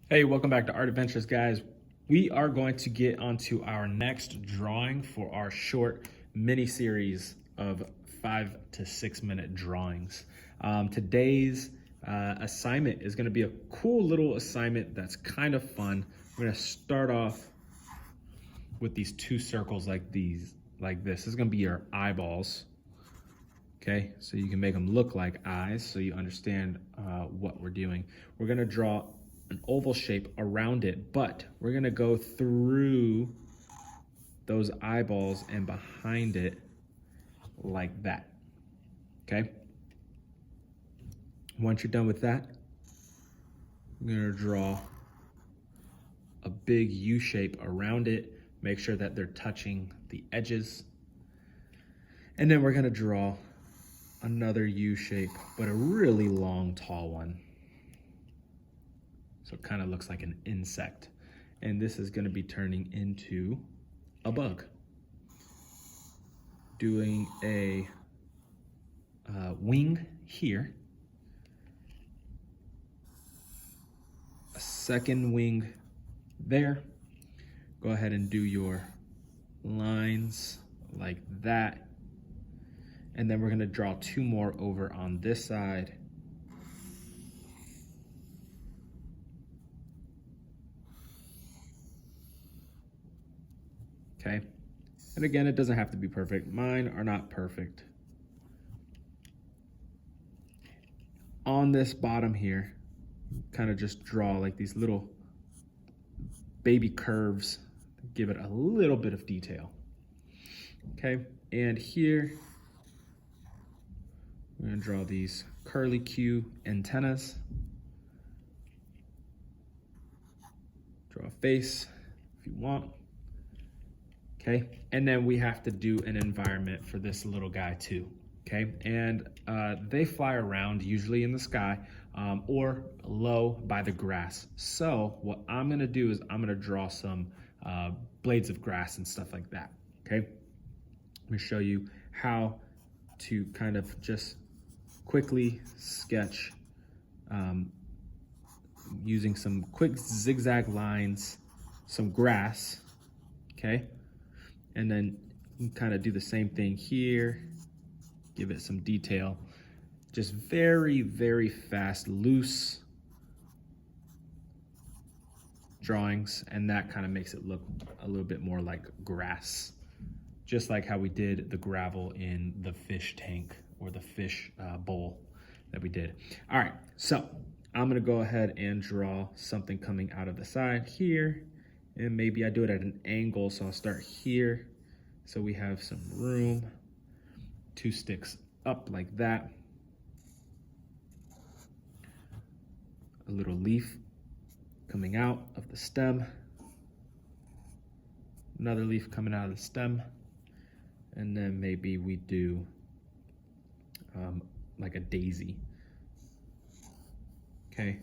Hey, welcome back to Art Adventures, guys. We are going to get onto our next drawing for our short mini series of 5 to 6 minute drawings. Today's assignment is going to be a cool little assignment that's kind of fun. We're going to start off with these two circles like this. This is going to be your eyeballs. Okay, so you can make them look like eyes so you understand what we're doing. We're going to draw an oval shape around it, but we're gonna go through those eyeballs and behind it like that, okay? Once you're done with that, we're gonna draw a big U shape around it. Make sure that they're touching the edges. And then we're gonna draw another U shape, but a really long, tall one. So it kind of looks like an insect. And this is going to be turning into a bug. Doing a wing here. A second wing there. Go ahead and do your lines like that. And then we're going to draw two more over on this side. Okay, and again, it doesn't have to be perfect. Mine are not perfect. On this bottom here, kind of just draw like these little baby curves, give it a little bit of detail. Okay, and here, we're gonna draw these curly Q antennas. Draw a face if you want. Okay, and then we have to do an environment for this little guy too, okay? And they fly around usually in the sky or low by the grass. So what I'm gonna do is I'm gonna draw some blades of grass and stuff like that, okay? I'm gonna show you how to kind of just quickly sketch using some quick zigzag lines, some grass, okay? And then you can kind of do the same thing here, give it some detail. Just very, very fast, loose drawings, and that kind of makes it look a little bit more like grass, just like how we did the gravel in the fish tank or the fish bowl that we did. All right, so I'm gonna go ahead and draw something coming out of the side here. And maybe I do it at an angle, so I'll start here. So we have some room, two sticks up like that. A little leaf coming out of the stem. Another leaf coming out of the stem. And then maybe we do like a daisy. Okay.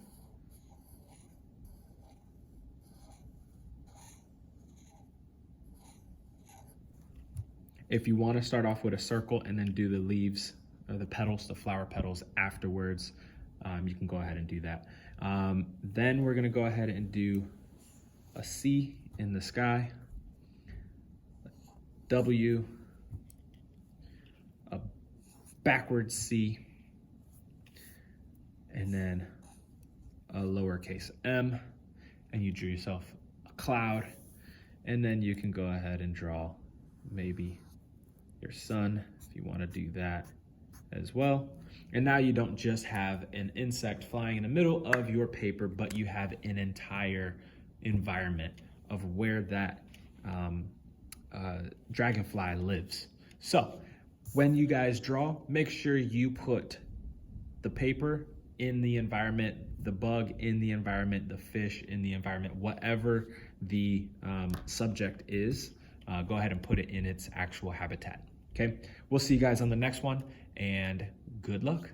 If you want to start off with a circle and then do the leaves or the petals, the flower petals afterwards, you can go ahead and do that. Then we're going to go ahead and do a C in the sky, W, a backwards C, and then a lowercase m, and you drew yourself a cloud. And then you can go ahead and draw maybe your sun, if you want to do that as well. And now you don't just have an insect flying in the middle of your paper, but you have an entire environment of where that dragonfly lives. So when you guys draw, make sure you put the paper in the environment, the bug in the environment, the fish in the environment, whatever the subject is. Go ahead and put it in its actual habitat. Okay, we'll see you guys on the next one, and good luck.